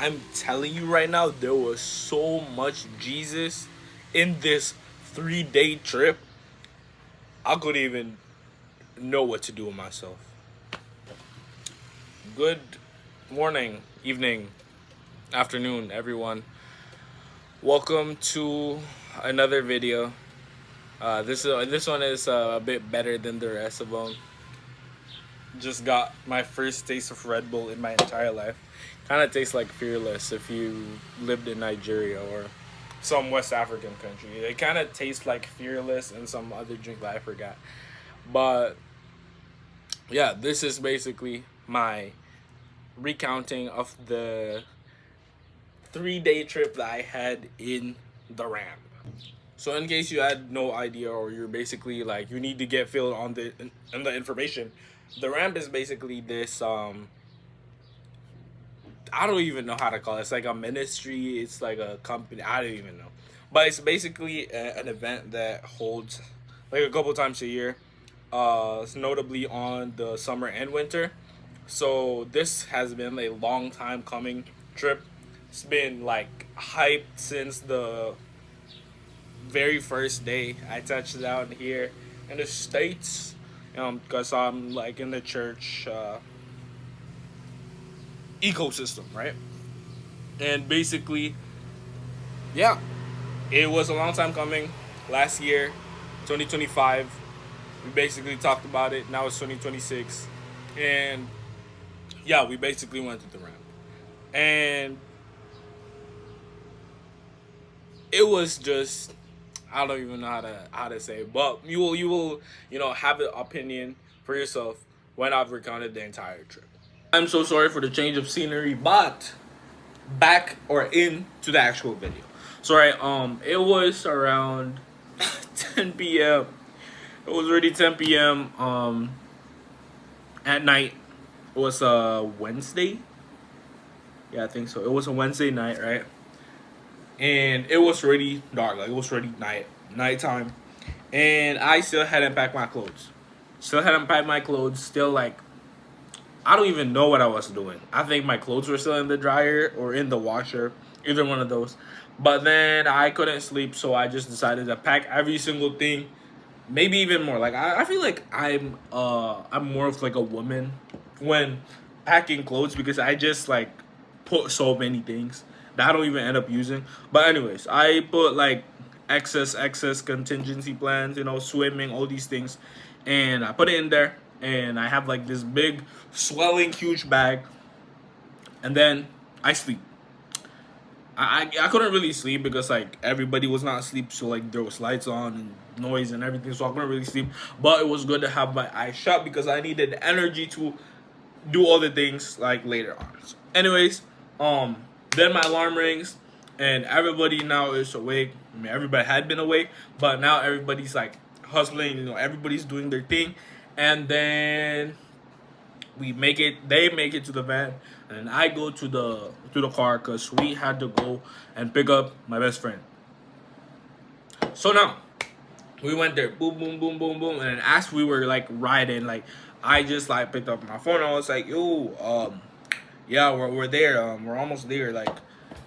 I'm telling you right now, there was so much Jesus in this 3 day trip. I couldn't even know what to do with myself. Good morning, evening, afternoon, everyone. Welcome to another video. This one is a bit better than the rest of them. Just got my first taste of Red Bull in my entire life. Kind of tastes like Fearless if you lived in Nigeria or some West African country. It kind of tastes like Fearless and some other drink that I forgot. But yeah, this is basically my recounting of the 3 day trip that I had in the Ram. So in case you had no idea or you're basically like you need to get filled on the information, the Ramp is basically this I don't even know how to call it. It's like a ministry, it's like a company, I don't even know. But it's basically an event that holds like a couple times a year. It's notably on the summer and winter. So this has been a long time coming trip. It's been like hyped since the very first day I touched down here in the States. Because I'm like in the church ecosystem, right? And basically, yeah, it was a long time coming. Last year, 2025, we basically talked about it. Now it's 2026. And yeah, we basically went to the ramp. And it was just I don't even know how to say it, but you will have an opinion for yourself when I've recounted the entire trip. I'm so sorry for the change of scenery, but back or into the actual video. Sorry, it was around 10 p.m. It was already 10 p.m. At night. It was a Wednesday. Yeah, I think so. It was a Wednesday night, right? And it was already dark. Like it was already nighttime, and I still hadn't packed my clothes. Still hadn't packed my clothes. Still like I don't even know what I was doing. I think my clothes were still in the dryer or in the washer, either one of those. But then I couldn't sleep, so I just decided to pack every single thing, maybe even more. Like I feel like I'm more of like a woman when packing clothes because I just like put so many things that I don't even end up using. But anyways, I put like excess contingency plans, swimming, all these things, and I put it in there. And I have like this big, swelling, huge bag, and then I sleep. I couldn't really sleep because like everybody was not asleep, so like there was lights on and noise and everything, so I couldn't really sleep. But it was good to have my eyes shut because I needed energy to do all the things like later on. So anyways, then my alarm rings and everybody now is awake. I mean everybody had been awake, but now everybody's like hustling, everybody's doing their thing. And then they make it to the van, and I go to the car because we had to go and pick up my best friend. So now we went there, boom, boom, boom, boom, boom, and as we were like riding, like I just like picked up my phone. I was like, yo, yeah, we're there. We're almost there. Like,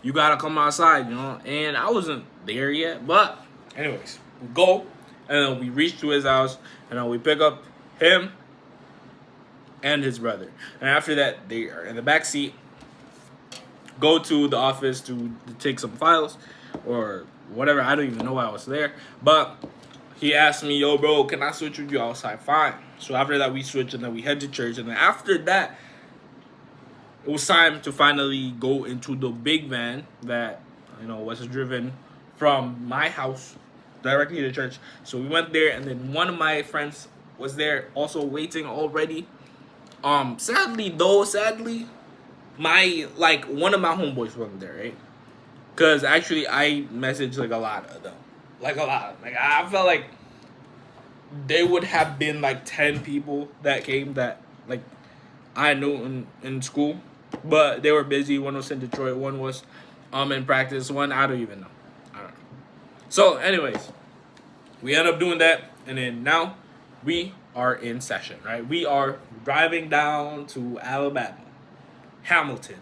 you gotta come outside, And I wasn't there yet, but anyways, we go, and then we reach to his house, and then we pick up him and his brother. And after that, they are in the back seat. Go to the office to take some files or whatever. I don't even know why I was there, but he asked me, "Yo, bro, can I switch with you outside?" Fine. So after that, we switched, and then we head to church. And then after that, it was time to finally go into the big van that was driven from my house directly to church. So we went there, and then one of my friends was there, also waiting already. Sadly, my like one of my homeboys wasn't there, right? Cause actually I messaged like a lot of them, like a lot. Like I felt like they would have been like 10 people that came that like I knew in school, but they were busy. One was in Detroit, one was in practice, one I don't even know. I don't know. So, anyways, we end up doing that, and then now we are in session, right? We are driving down to Alabama, Hamilton.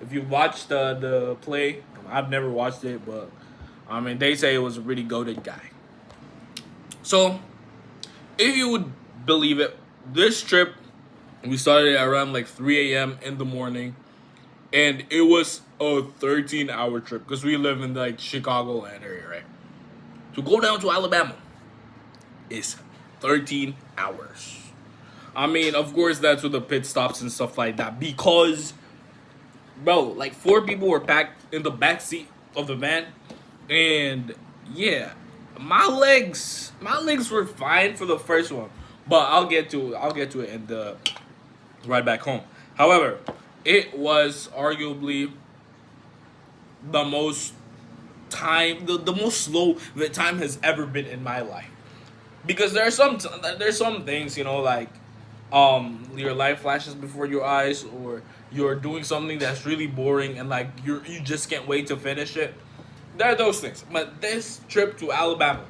If you watched the play, I've never watched it, but I mean they say it was a really goated guy. So if you would believe it, this trip we started at around like 3 a.m. in the morning, and it was a 13-hour trip because we live in like Chicago area, right? To go down to Alabama is 13 hours. I mean, of course, that's with the pit stops and stuff like that because, bro, like four people were packed in the back seat of the van, and yeah, my legs were fine for the first one, but I'll get to it in the ride back home. However, it was arguably the most the most slow that time has ever been in my life because there's some things, like your life flashes before your eyes, or you're doing something that's really boring and like you just can't wait to finish it. There are those things, but this trip to Alabama,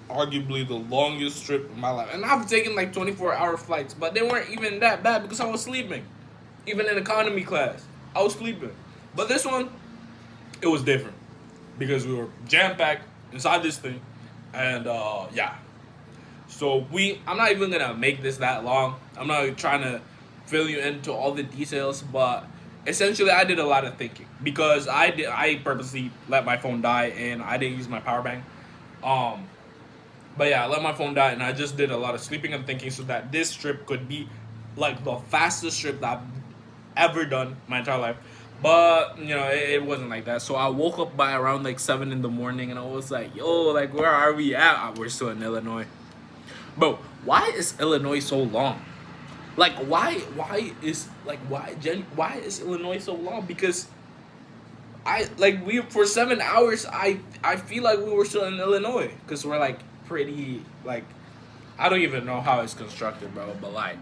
arguably the longest trip in my life, and I've taken like 24-hour flights, but they weren't even that bad because I was sleeping. Even in economy class, I was sleeping. But this one, it was different because we were jam packed inside this thing, and yeah. So I'm not even gonna make this that long. I'm not trying to fill you into all the details, but essentially, I did a lot of thinking because I purposely let my phone die and I didn't use my power bank. Um, but yeah, I let my phone die and I just did a lot of sleeping and thinking so that this trip could be like the fastest trip that I've ever done my entire life. But it wasn't like that. So I woke up by around like 7 in the morning and I was like, yo, like where are we at? We're still in Illinois. Bro, why is Illinois so long? Like why is Illinois so long? Because we for 7 hours I feel like we were still in Illinois because we're like pretty like I don't even know how it's constructed, bro. But like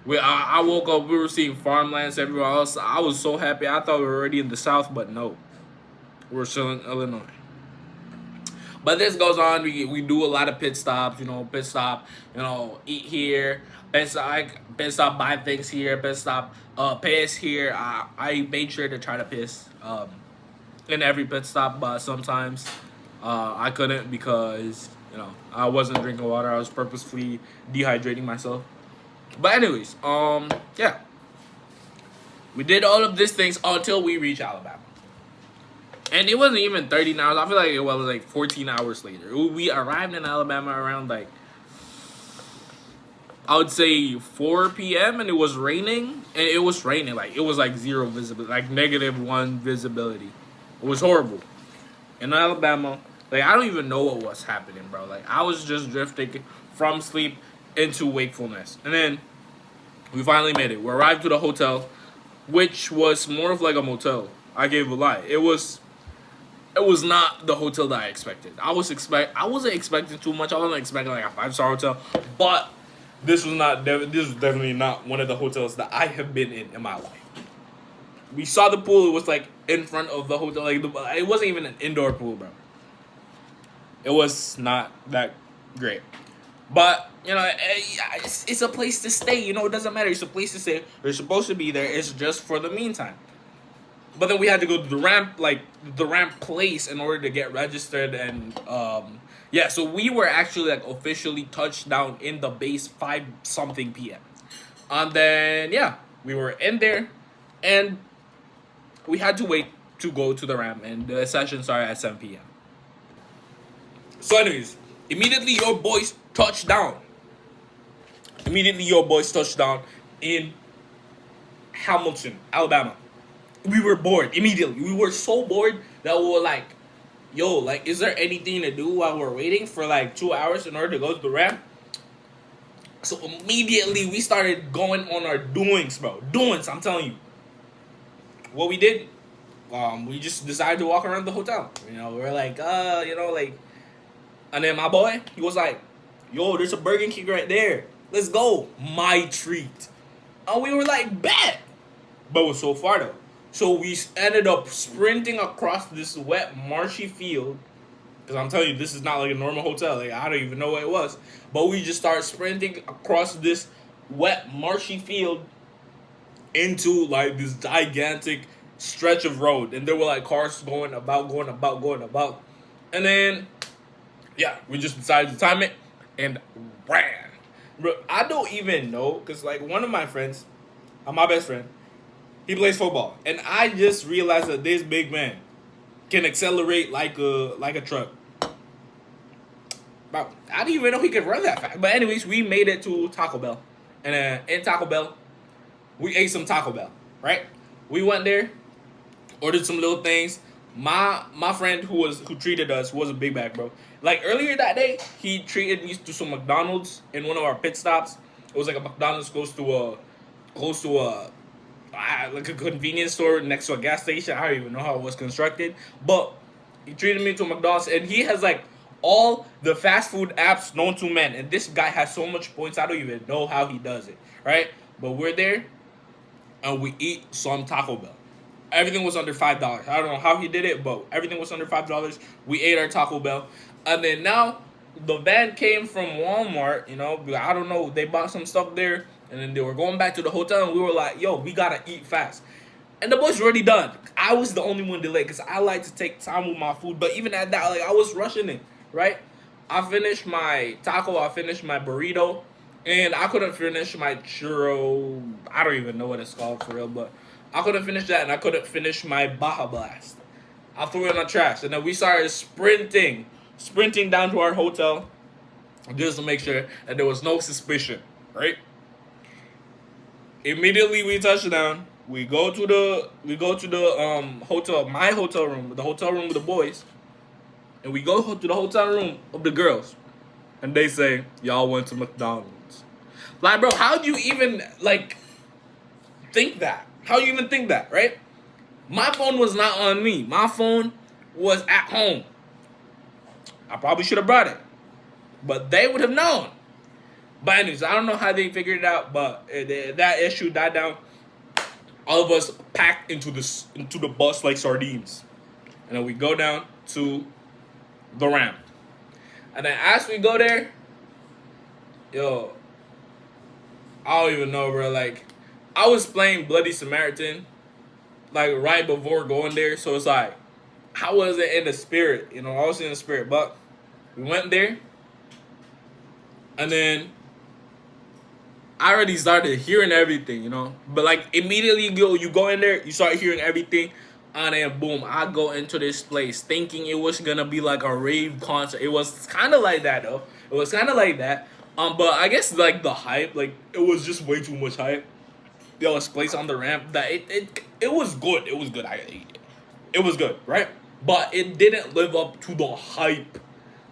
I woke up, we were seeing farmlands everywhere else. I was so happy. I thought we were already in the South, but no, we're still in Illinois. But this goes on. We do a lot of pit stops. Pit stop. Eat here. Pit stop. Buy things here. Pit stop. Piss here. I made sure to try to piss in every pit stop, but sometimes I couldn't because I wasn't drinking water. I was purposefully dehydrating myself. But anyways, yeah, we did all of these things until we reached Alabama. And it wasn't even 13 hours. I feel like it was like 14 hours later. We arrived in Alabama around like, I would say 4 p.m. and it was raining. And it was raining. Like, it was like zero visibility, like -1 visibility. It was horrible. In Alabama, like, I don't even know what was happening, bro. Like, I was just drifting from sleep into wakefulness. And then we finally made it. We arrived to the hotel, which was more of like a motel. I gave a lie. It was not the hotel that I expected. I wasn't expecting too much. I wasn't expecting like a 5-star hotel, but this was definitely not one of the hotels that I have been in my life. We saw the pool. It was like in front of the hotel. Like it wasn't even an indoor pool, bro. It was not that great, but it's a place to stay. It doesn't matter. It's a place to stay. You're supposed to be there. It's just for the meantime. But then we had to go to the ramp place in order to get registered and yeah, so we were actually like officially touched down in the base 5 something p.m. And then yeah, we were in there and we had to wait to go to the ramp and the session started at 7 p.m. So anyways, immediately your boys touched down. In Hamilton, Alabama. We were bored immediately. We were so bored that we were like, yo, like, is there anything to do while we're waiting for like 2 hours in order to go to the ramp? So immediately we started going on our doings, bro. Doings, I'm telling you. What we did, we just decided to walk around the hotel. We're like, like, and then my boy, he was like, yo, there's a Burger King right there. Let's go. My treat. And we were like, bet. But it was so far though. So we ended up sprinting across this wet, marshy field. Because I'm telling you, this is not like a normal hotel. Like, I don't even know what it was. But we just started sprinting across this wet, marshy field into like this gigantic stretch of road, and there were like cars going about, and then yeah, we just decided to time it and ran. Bro, I don't even know because like one of my friends, my best friend, he plays football, and I just realized that this big man can accelerate like a truck. But I didn't even know he could run that fast. But anyways, we made it to Taco Bell, and in Taco Bell, we ate some Taco Bell. Right? We went there, ordered some little things. My friend who treated us was a big bag, bro. Like earlier that day, he treated me to some McDonald's in one of our pit stops. It was like a McDonald's close to a like a convenience store next to a gas station. I don't even know how it was constructed, but he treated me to a McDonald's, and he has like all the fast food apps known to man. And this guy has so much points, I don't even know how he does it, right? But we're there, and we eat some Taco Bell. Everything was under $5. I don't know how he did it, but everything was under $5. We ate our Taco Bell, and then now the van came from Walmart. You know, I don't know. They bought some stuff there, and then they were going back to the hotel, and we were like, "Yo, we gotta eat fast." And the boys were already done. I was the only one delayed because I like to take time with my food. But even at that, like I was rushing it, right? I finished my taco. I finished my burrito, and I couldn't finish my churro. I don't even know what it's called for real, but I couldn't finish that, and I couldn't finish my Baja Blast. I threw it in the trash, and then we started sprinting down to our hotel, just to make sure that there was no suspicion, right? Immediately we touch down. We go to the hotel, my hotel room, the hotel room with the boys, and we go to the hotel room of the girls, and they say y'all went to McDonald's. Like, bro, how do you even like think that? How you even think that, right? My phone was not on me. My phone was at home. I probably should have brought it, but they would have known. But anyways, I don't know how they figured it out, but that issue died down. All of us packed into the bus like sardines, and then we go down to the ramp. And then as we go there, yo, I don't even know, bro. Like, I was playing Bloody Samaritan, like right before going there, so it's like, I wasn't in the spirit, you know. I was in the spirit, but we went there, and then I already started hearing everything, you know. But like immediately you go in there, you start hearing everything, and then boom, I go into this place thinking it was gonna be like a rave concert. It was kind of like that though. It was kind of like that. But I guess like the hype, like it was just way too much hype. There was place on the ramp that it was good. It was good. It was good, right? But it didn't live up to the hype.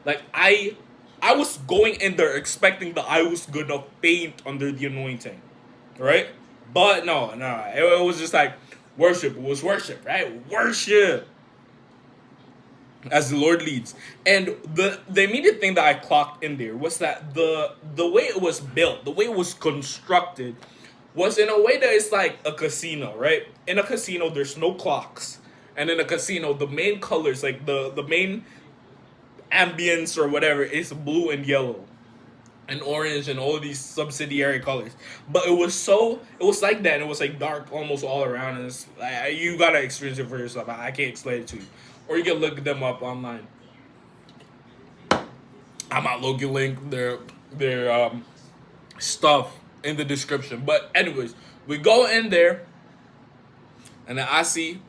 Like I was going in there expecting that I was gonna faint under the anointing, right? But no, it was just like worship. It was worship, right? Worship as the Lord leads. And the immediate thing that I clocked in there was that the way it was built, the way it was constructed, was in a way that it's like a casino, right? In a casino, there's no clocks, and in a casino, the main colors, like the main ambience or whatever, is blue and yellow and orange and all these subsidiary colors. But it was like that, and it was like dark almost all around, and it's like, you gotta experience it for yourself. I can't explain it to you, or you can look them up online. I might link their stuff in the description. But anyways, we go in there, and then I see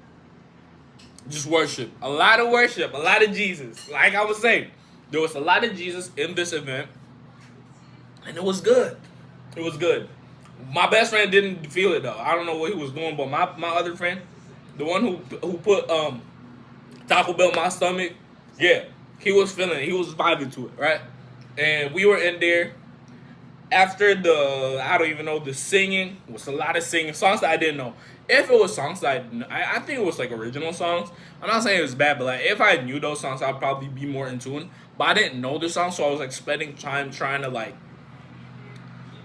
just worship, a lot of Jesus. Like I was saying, there was a lot of Jesus in this event, and it was good. It was good. My best friend didn't feel it though. I don't know what he was doing, but my other friend, the one who put Taco Bell in my stomach, yeah, he was feeling it. He was vibing to it, right? And we were in there. After I don't even know, the singing was a lot of singing songs that I didn't know. If it was songs that I think it was like original songs. I'm not saying it was bad, but like if I knew those songs, I'd probably be more in tune. But I didn't know the song, so I was like spending time trying to like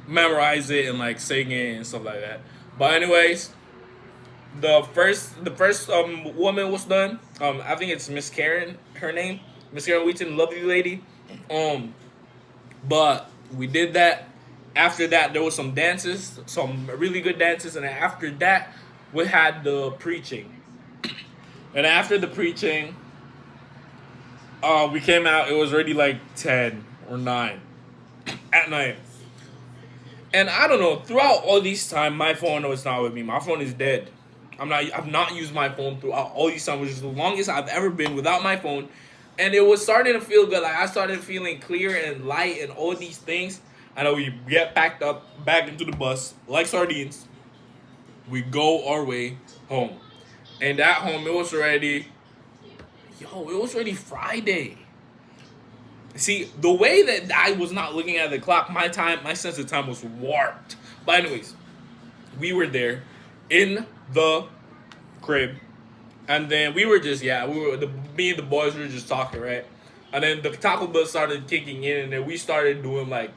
memorize it and like sing it and stuff like that. But anyways, the first woman was done. I think it's Miss Karen, her name, Miss Karen Wheaton, lovely lady. But we did that, After that, there was some dances, some really good dances, and then after that, we had the preaching. And after the preaching, we came out. It was already like 10 or 9 at night. And I don't know. Throughout all these time, my phone was not with me. My phone is dead. I've not used my phone throughout all these time, which is the longest I've ever been without my phone. And it was starting to feel good. Like I started feeling clear and light and all these things. I know we get packed up back into the bus like sardines. We go our way home. And at home it was already Friday. See, the way that I was not looking at the clock, my sense of time was warped. But anyways, we were there in the crib, and then we were just me and the boys were just talking, right? And then the Taco Bell started kicking in, and then we started doing like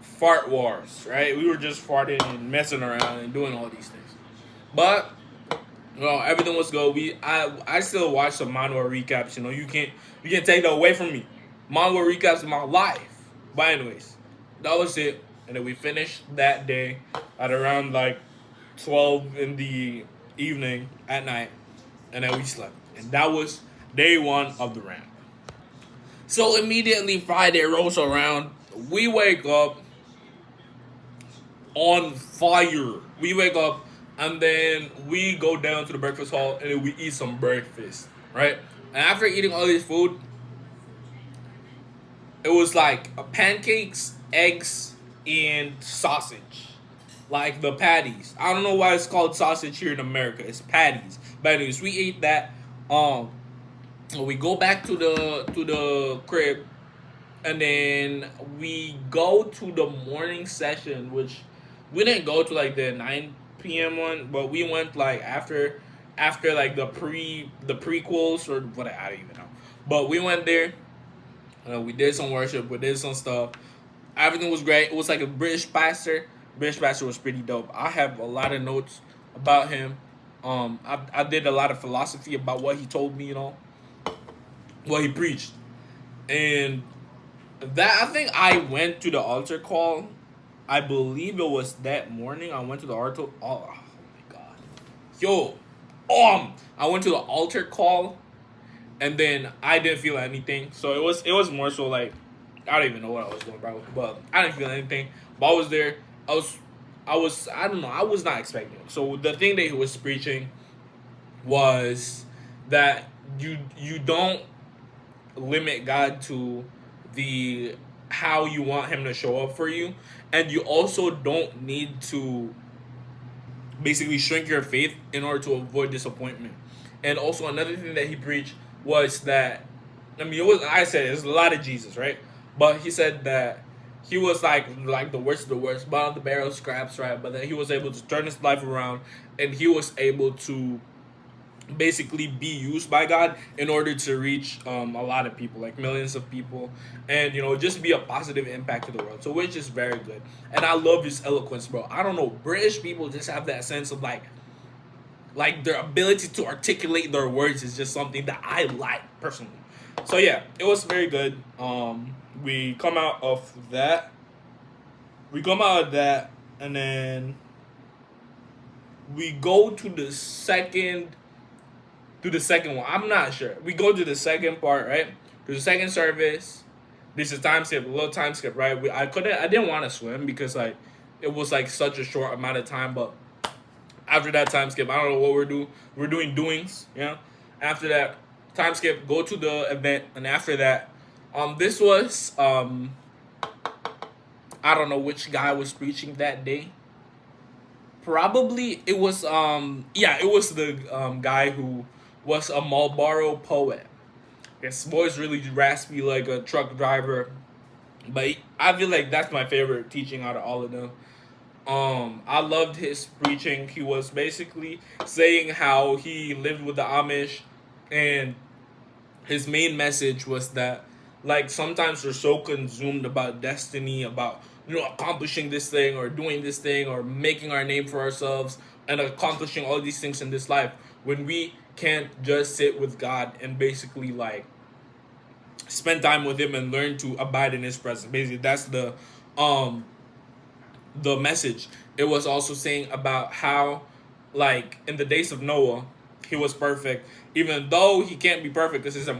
fart wars, right? We were just farting and messing around and doing all these things. But everything was good. I still watch some manhwa recaps. You can't take that away from me. Manhwa recaps of my life. But anyways, that was it. And then we finished that day at around like 12 in the evening at night, and then we slept. And that was day one of the ramp. So immediately Friday rolls around. We wake up on fire. We wake up and then we go down to the breakfast hall and then we eat some breakfast, right? And after eating all this food, it was like pancakes, eggs, and sausage. Like the patties. I don't know why it's called sausage here in America. It's patties. But anyways, we ate that. We go back to the crib, and then we go to the morning session, which we didn't go to like the 9 p.m. one, but we went like after like the prequels or what, I don't even know. But we went there. We did some worship. We did some stuff. Everything was great. It was like a British pastor. British pastor was pretty dope. I have a lot of notes about him. I did a lot of philosophy about what he told me, what he preached, and that I think I went to the altar call. I believe it was that morning. I went to the altar. Oh my god, yo, I went to the altar call, and then I didn't feel anything. So it was more so like I don't even know what I was doing, bro. But I didn't feel anything. But I was there. I don't know. I was not expecting it. So the thing that he was preaching was that you don't limit God to the how you want him to show up for you, and you also don't need to basically shrink your faith in order to avoid disappointment. And also another thing that he preached was that I said it's a lot of Jesus, right? But he said that he was like the worst of the worst, bottom of the barrel scraps, right? But then he was able to turn his life around, and he was able to basically be used by God in order to reach a lot of people, like millions of people, and just be a positive impact to the world. So which is very good, and I love his eloquence, bro. I don't know, British people just have that sense of like their ability to articulate their words is just something that I like personally. So yeah, it was very good. We come out of that. We come out of that, and then we go to the second one. I'm not sure. We go to the second part, right? To the second service. This is time skip, a little time skip, right? I didn't want to swim because like it was like such a short amount of time, but after that time skip, I don't know what we're doing. We're doing doings, After that time skip, go to the event, and after that, this was I don't know which guy was preaching that day. Probably it was it was the guy who was a Marlboro poet. His voice really raspy like a truck driver, but I feel like that's my favorite teaching out of all of them. I loved his preaching. He was basically saying how he lived with the Amish, and his main message was that like sometimes we're so consumed about destiny, about accomplishing this thing or doing this thing or making our name for ourselves and accomplishing all these things in this life when we can't just sit with God and basically like spend time with him and learn to abide in his presence. Basically, that's um the message. It was also saying about how, like, in the days of Noah, he was perfect, even though he can't be perfect. This is a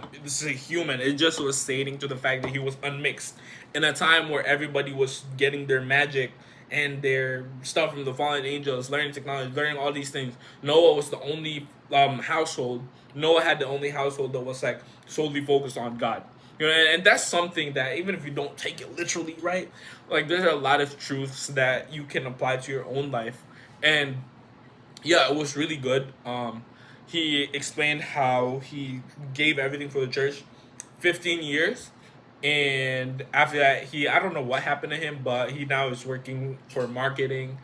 human. It just was stating to the fact that he was unmixed in a time where everybody was getting their magic and their stuff from the fallen angels, learning technology, learning all these things. Noah was the only household. Noah had the only household that was like solely focused on God. And that's something that even if you don't take it literally, right? Like there's a lot of truths that you can apply to your own life, and yeah, it was really good. He explained how he gave everything for the church, 15 years, and after that, I don't know what happened to him, but he now is working for marketing,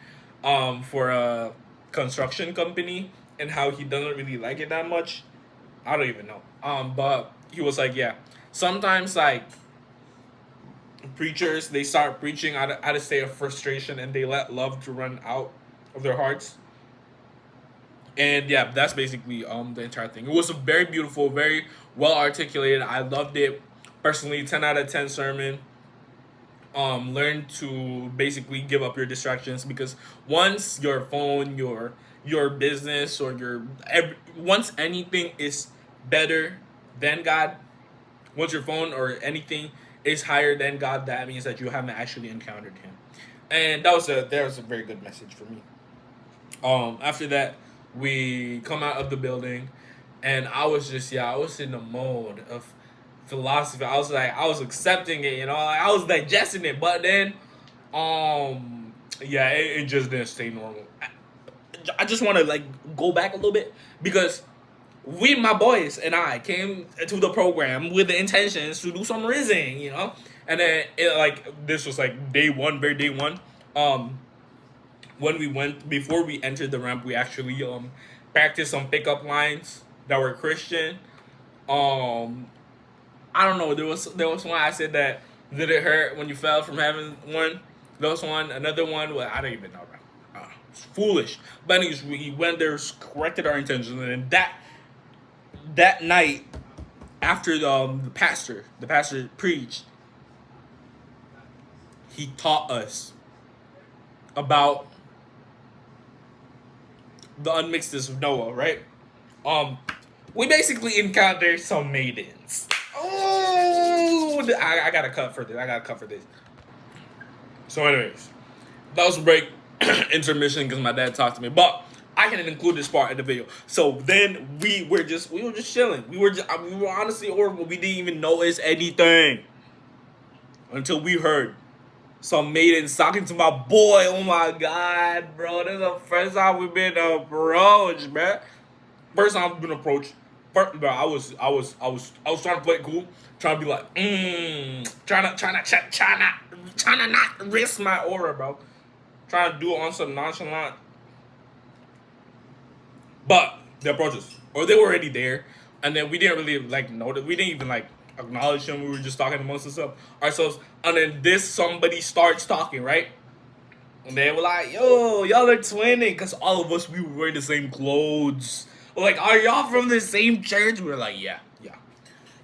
for a construction company, and how he doesn't really like it that much. I don't even know. But he was like, yeah, sometimes like preachers they start preaching out of state of frustration and they let love to run out of their hearts. And yeah, that's basically the entire thing. It was a very beautiful, very well articulated. I loved it personally. 10 out of 10 sermon. Learn to basically give up your distractions, because once your phone, your business, or once anything is better than God, once your phone or anything is higher than God, that means that you haven't actually encountered Him. And that was a very good message for me. After that, we come out of the building, and I was in the mode of philosophy. I was accepting it, like I was digesting it, but then, yeah, it just didn't stay normal. I just want to like go back a little bit, because my boys and I came to the program with the intentions to do some rizzing, and then this was like day one, very day one. When we went before we entered the ramp, we actually practiced some pickup lines that were Christian. Um, I don't know. There was one I said that, did it hurt when you fell from heaven? One. There was one. Another one. Well, I don't even know. It's foolish. But anyways, we went there, corrected our intentions, and that night after the pastor preached, he taught us about the unmixedness of Noah, right? Um, we basically encountered some maidens. Oh, I gotta cut for this. I gotta cut for this. So, anyways, that was a break, intermission, because my dad talked to me, but I can include this part in the video. So then we were just chilling. We were honestly horrible. We didn't even notice anything until we heard some maidens talking to my boy. Oh my god, bro! This is the first time we've been approached, man. First time I've been approached. Bro, I was trying to play it cool, trying to be like, trying to not risk my aura, bro. Trying to do it on some nonchalant. But they approached us, or they were already there, and then we didn't really like notice. We didn't even like acknowledge them. We were just talking amongst ourselves, and then somebody starts talking, right? And they were like, "Yo, y'all are twinning," because all of us we were wearing the same clothes. We're like, "Are y'all from the same church?" We are like, "Yeah, yeah,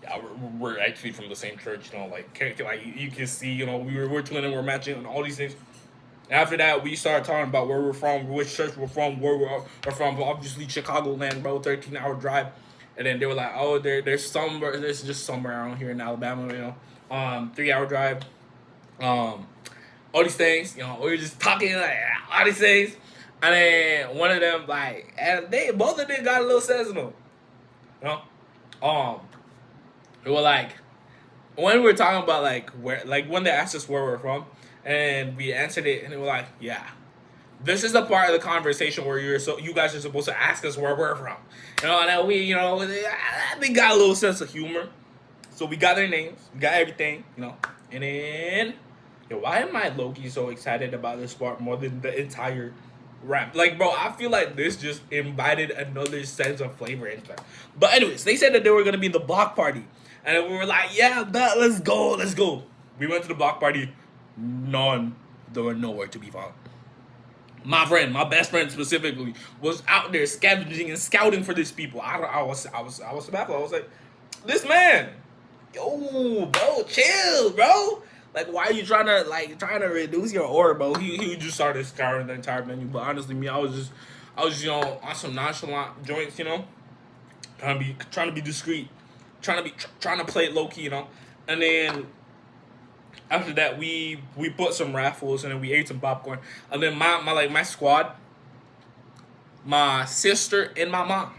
yeah. We're actually from the same church." Like you can see, we're twinning, we're matching, and all these things. After that, we started talking about where we're from, which church we're from, where we're from. Obviously, Chicagoland, bro, 13-hour drive. And then they were like, "Oh, there's just somewhere around here in Alabama, 3-hour drive." All these things, we were just talking like all these things. And then one of them, like, and both of them got a little sense in them, you know. They were like, when we were talking about like where, like when they asked us where we're from, and we answered it, and they were like, "Yeah, this is the part of the conversation where you guys are supposed to ask us where we're from," and then they got a little sense of humor, so we got their names, we got everything, and then, why am I low-key so excited about this part more than the entire rap? Like, bro, I feel like this just invited another sense of flavor into it. But anyways, they said that they were gonna be the block party, and we were like, "Yeah, bet, let's go." We went to the block party. There were nowhere to be found. My friend, my best friend specifically, was out there scavenging and scouting for these people. I was baffled. I was like, "This man, yo, bro, chill, bro. Like, why are you trying to reduce your order, bro? He just started scouring the entire menu. But honestly, me, I was on some nonchalant joints, trying to be discreet, trying to play it low key, And then after that, we put some raffles and then we ate some popcorn. And then my squad, my sister and my mom,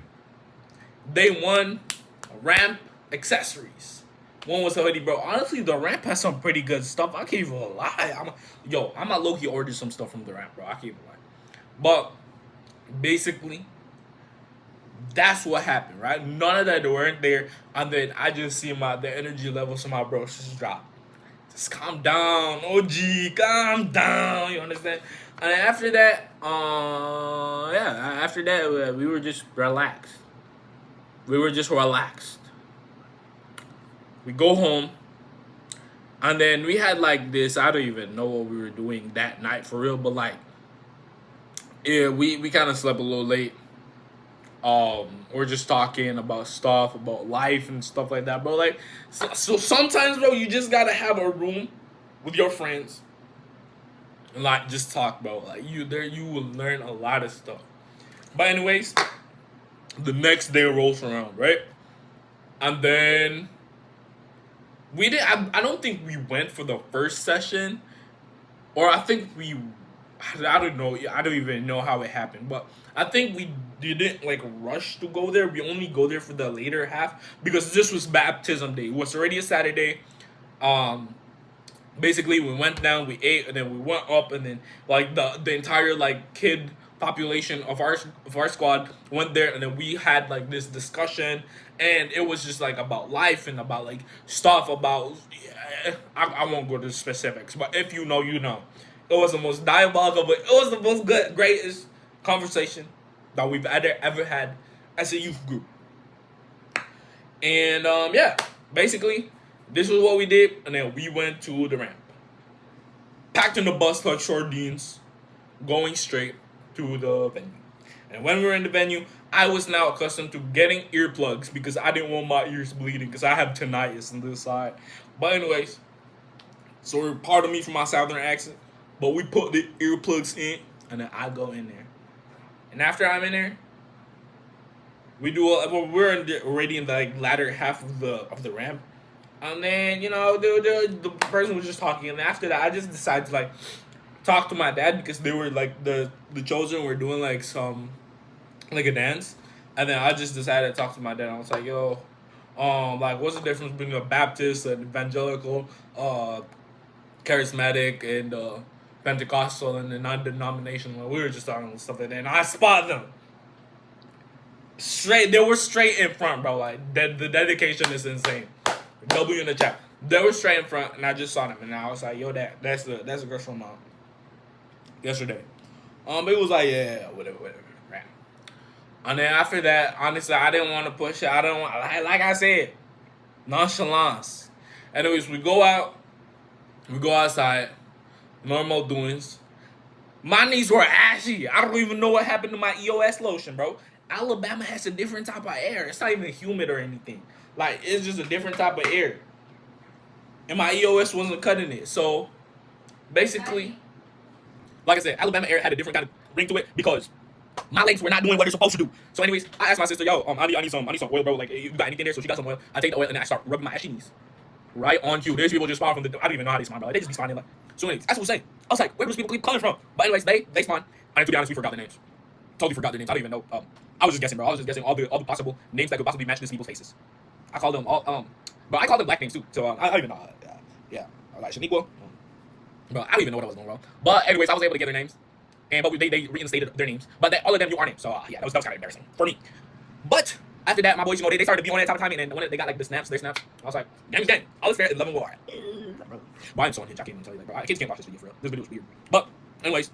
they won ramp accessories. One was a hoodie, bro. Honestly, the ramp has some pretty good stuff. I can't even lie. I'm a low key ordered some stuff from the ramp, bro. I can't even lie. But basically, that's what happened, right? None of that they weren't there, and then I just see the energy levels of my bros just drop. Just calm down, OG, calm down. You understand? And after that, after that, we were just relaxed. We were just relaxed. We go home, and then we had like this. I don't even know what we were doing that night for real, but like, yeah, we kind of slept a little late. We're just talking about stuff, about life and stuff like that, bro. Like, so sometimes, bro, you just gotta have a room with your friends and like just talk, bro. Like you will learn a lot of stuff. But anyways, the next day rolls around, right? And then we did. I don't think we went for the first session, or I think we. I don't know. I don't even know how it happened, but I think we didn't like rush to go there. We only go there for the later half because this was baptism day. It was already a Saturday. Basically we went down, we ate, and then we went up, and then like the entire like kid population of our squad went there, and then we had like this discussion, and it was just like about life and about like stuff about. I won't go to the specifics, but if you know, you know. It was the most diabolical, but it was the most greatest conversation that we've ever had as a youth group. And basically, this was what we did, and then we went to the ramp. Packed in the bus like sardines, going straight to the venue. And when we were in the venue, I was now accustomed to getting earplugs because I didn't want my ears bleeding because I have tinnitus on this side. But anyways, so pardon me for my southern accent. But we put the earplugs in, and then I go in there. And after I'm in there, we're already in the like, latter half of the ramp. And then, the person was just talking. And after that, I just decided to, like, talk to my dad because they were, like, the children were doing, like, a dance. And then I just decided to talk to my dad. I was like, yo, like, what's the difference between a Baptist, an evangelical, charismatic, and Pentecostal and the non-denominational? We were just talking about stuff like that, and I spot them straight. They were straight in front, bro. Like the dedication is insane. W in the chat. They were straight in front, and I just saw them, and I was like, "Yo, that's the girl from yesterday." It was like, yeah, whatever, right. And then after that, honestly, I didn't want to push it. I don't want, like I said, nonchalance. Anyways, we go outside. Normal doings. My knees were ashy. I don't even know what happened to my EOS lotion, bro. Alabama has a different type of air. It's not even humid or anything. Like, it's just a different type of air. And my EOS wasn't cutting it. So, basically, like I said, Alabama air had a different kind of ring to it because my legs were not doing what they're supposed to do. So, anyways, I asked my sister, yo, I need some oil, bro. Like, you got anything there? So she got some oil. I take the oil and then I start rubbing my ashy knees. Right on cue. There's people just spawn from I don't even know how they spawn, bro. They just be spawning like. So anyways, that's what I'm saying. I was like, where do those people keep coming from? But anyways, they spawn. And to be honest, we forgot the names. Totally forgot their names. I don't even know. I was just guessing, bro. I was just guessing all the possible names that could possibly match these people's faces. I called them all but I called them black names too. So I don't even know. Yeah. Like Shaniqua. Bro, I don't even know what I was doing, bro. But anyways, I was able to get their names. And but they reinstated their names. But all of them knew our names. So that was kind of embarrassing for me. But after that, my boys, they started to be on that type of time, and then when they got like their snaps, I was like, gang, all is fair, 11 war. But I'm so unhinged, I can't even tell you, like, bro, kids can't watch this video for real. This video was weird. But anyways,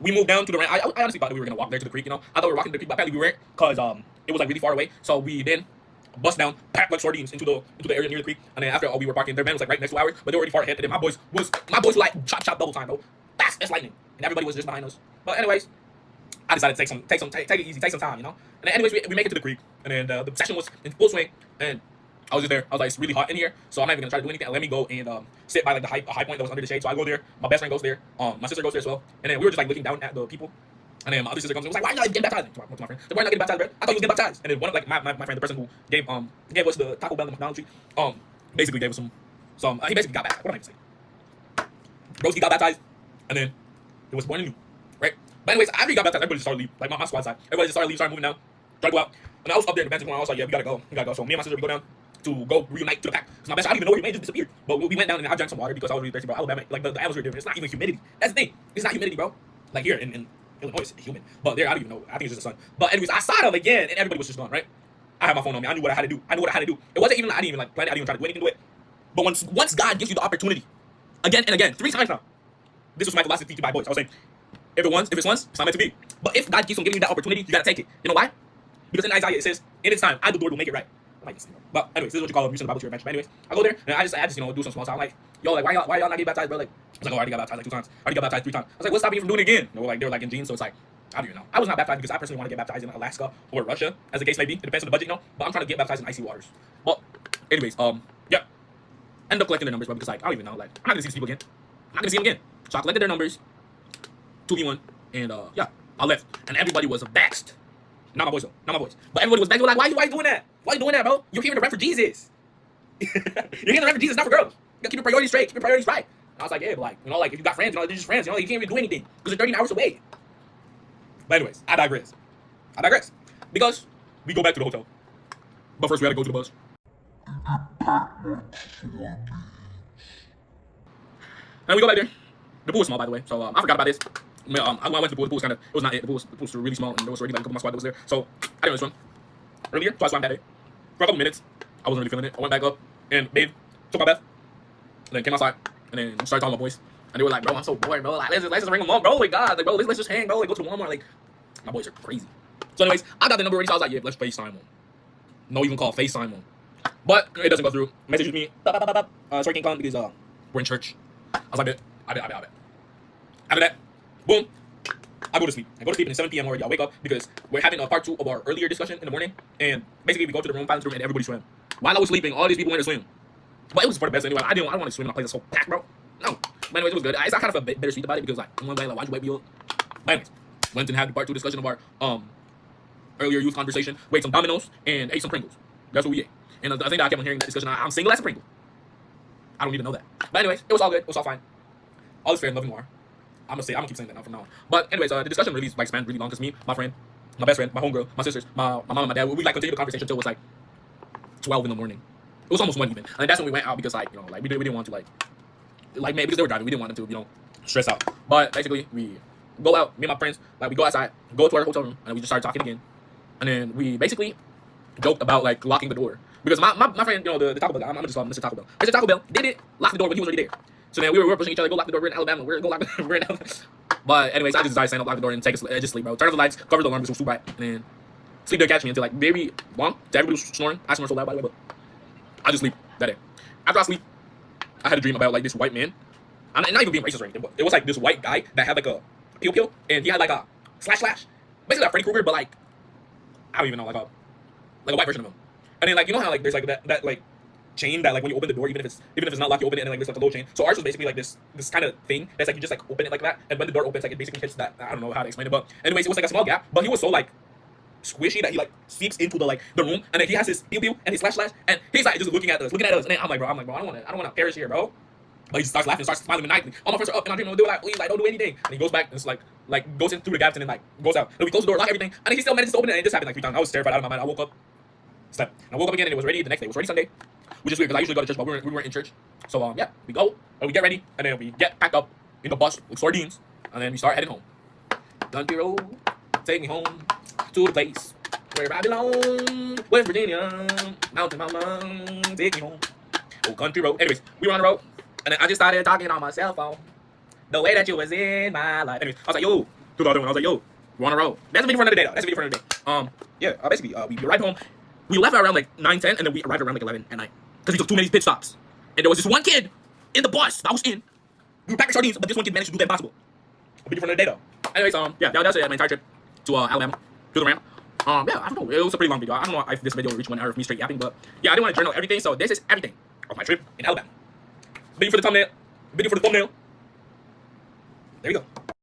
we moved down to the ramp. I honestly thought that we were gonna walk there to the creek, I thought we were walking to the creek, but apparently we weren't, cause it was like really far away. So we then bust down, packed like sardines into the area near the creek, and then after all we were parking, their van was like right next to ours, but they were already far ahead. And then my boys were like chop double time, bro. Fast as lightning, and everybody was just behind us. But anyways, I decided to take it easy, take some time, And then anyways, we make it to the creek, and then the session was in full swing, and I was just there. I was like, it's really hot in here, so I'm not even gonna try to do anything. Let me go and sit by like a high point that was under the shade. So I go there. My best friend goes there. My sister goes there as well. And then we were just like looking down at the people. And then my other sister comes and was like, "Why are you not getting baptized?" To my friend, "Why are you not getting baptized, bro? I thought you was getting baptized." And then one of like my friend, the person who gave us the Taco Bell and McDonald's treat, basically gave us some he basically got baptized. What am I saying? Broski got baptized, and then it was born anew, right? But anyways, after he got baptized, everybody just started leaving. Like my squad side, everybody just started leaving, started moving down, tried to go out. And I was up there in the bench when I was like, "Yeah, we gotta go, we gotta go." So me and my sister we go down to go reunite to the pack. So my best, I didn't even know where he made, just disappeared. But we went down and I drank some water because I was really thirsty. But Alabama, like the atmosphere different. It's not even humidity. That's the thing. It's not humidity, bro. Like here in Illinois, it's humid. But there, I don't even know. I think it's just the sun. But anyways, I saw them again, and everybody was just gone, right? I had my phone on me. I knew what I had to do. It wasn't even, I didn't even like plan it. I didn't even try to do anything to it. But once God gives you the opportunity, again and again, 3 times now. This was my philosophy to my boys. I was saying, if it's once, it's not meant to be. But if God keeps on giving you that opportunity, you gotta take it. You know why? Because in Isaiah it says, "In its time, I the Lord will make it right." But anyways, this is what you call abuse in the Bible to your bench. But anyways, I go there and I just do some small talk. I'm like, "Yo, like why y'all not getting baptized, bro?" Like, I was like, "Oh, I already got baptized like 2 times. I already got baptized 3 times." I was like, "What's stopping you from doing it again?" You know, like they were like in jeans, so it's like, I don't even know. I was not baptized because I personally want to get baptized in Alaska or Russia, as the case may be. It depends on the budget, you know. But I'm trying to get baptized in icy waters. But anyways, yeah, end up collecting their numbers, bro, because like I don't even know. Like I'm not gonna see these people again. I'm not gonna see them again. So I collected their numbers, 2v1, and yeah, I left, and everybody was vexed. Not my voice though. Not my voice. But everybody was back. They were like, why you doing that? Why you doing that, bro? You're here to rap for Jesus. You're here to rap for Jesus, not for girls. You gotta keep your priorities straight. Keep your priorities right. And I was like, yeah, but like, you know, like if you got friends, you know, they're just friends. You know, you can't even do anything because they're 13 hours away. But anyways, I digress. Because we go back to the hotel. But first we gotta go to the bus. And we go back there. The pool was small, by the way, so I forgot about this. When I went to the pool was kind of, it was not it. The pool was really small, and there was already like a couple of my squad that was there. So I didn't really swim earlier, so I swam that day for a couple minutes. I wasn't really feeling it. I went back up and bathed, took my bath, and then came outside and then started talking to my boys. And they were like, "Bro, I'm so bored, bro. Like, let's just ring them up, bro. Like, God, like, bro, let's just hang, bro. Like, go to the Walmart. Like, my boys are crazy." So, anyways, I got the number already, so I was like, "Yeah, let's FaceTime them." No, even call FaceTime them, but it doesn't go through. Messages me, sorry, can't come because we're in church. I was like, I bet. After that, boom, I go to sleep. And it's 7 p.m. already. I wake up because we're having a part 2 of our earlier discussion in the morning. And basically, we go to the room, find the room, and everybody swam. While I was sleeping, all these people went to swim. But it was for the best anyway. I don't want to swim in a place that's so packed, bro. No. But anyways, it was good. I kind of felt bittersweet about it because, like, one guy, like, why'd you wake me up? But anyways, went and had the part 2 discussion of our earlier youth conversation. We ate some Domino's and ate some Pringles. That's what we ate. And the thing that I kept on hearing in that discussion, I'm single as a Pringle. I don't even know that. But anyways, it was all good. It was all fine. All is fair and loving war. I'm gonna keep saying that now from now on. But anyways, the discussion really like spanned really long because me, my friend, my best friend, my homegirl, my sisters, my mom and my dad, we like continued the conversation until it was like 12 in the morning. It was almost 1 even. And that's when we went out because like, you know, like we didn't want to like maybe because they were driving, we didn't want them to, you know, stress out. But basically we go out, me and my friends, like we go outside, go to our hotel room, and we just started talking again. And then we basically joked about like locking the door. Because my friend, you know, the Taco Bell guy, I'm just Mr. Taco Bell. Mr. Taco Bell did lock the door when he was already there. So then we were pushing each other, go lock the door, we're in Alabama, we're in Alabama. But anyways, I just decided to stand up, lock the door, and take just sleep, bro. Turn off the lights, cover the alarm, just super bright, and then sleep there, catch me until like very long. Everybody was snoring. I snore so loud, by the way, but I just sleep that day. After I sleep, I had a dream about like this white man. I'm not even being racist or anything, but it was like this white guy that had like a pew, and he had like a slash. Basically like Freddy Krueger, but like, I don't even know, like a white version of him. And then like, you know how like there's like that like chain that like when you open the door, even if it's not locked, you open it and then like there's like a little chain. So ours was basically like this kind of thing that's like you just like open it like that, and when the door opens, like it basically hits that. I don't know how to explain it, but anyways, it was like a small gap, but he was so like squishy that he like seeps into the room, and then he has his pew and his slash, and he's like just looking at us, and then I'm like, bro, I don't want to perish here, bro. But he starts laughing, starts smiling maniacally. All my friends are up, and I'm dreaming, like, please, like, don't do anything. And he goes back, and it's like goes in through the gaps, and then like goes out. And we close the door, lock everything, and then he still manages to open it, and it just happened like 3 times. I was terrified out of my mind. I woke up, slept, and I woke up again, and it was ready the next day. It was ready Sunday, which is weird because I usually go to church, but we weren't in church. So yeah, we go and we get ready, and then we get packed up in the bus with sardines, and then we start heading home. Country road, take me home to the place where I belong, West Virginia, mountain mama, take me home. Oh, country road. Anyways, we were on the road, and then I just started talking on my cell phone. The way that you was in my life. Anyways, I was like, yo, to the other one. I was like, yo, we're on the road. That's a video for another day, though. Basically, we arrived home. We left around like 9:10, and then we arrived around like 11 at night because we took too many pit stops. And there was this one kid in the bus that was in. We were packing sardines, but this one kid managed to do the impossible. A video for another day, though. Anyways, that's it. My entire trip to Alabama, to the ramp. Yeah, I don't know. It was a pretty long video. I don't know if this video will reach 1 hour of me straight yapping, but yeah, I didn't want to journal everything. So this is everything of my trip in Alabama. Video for the thumbnail. Video for the thumbnail. There you go.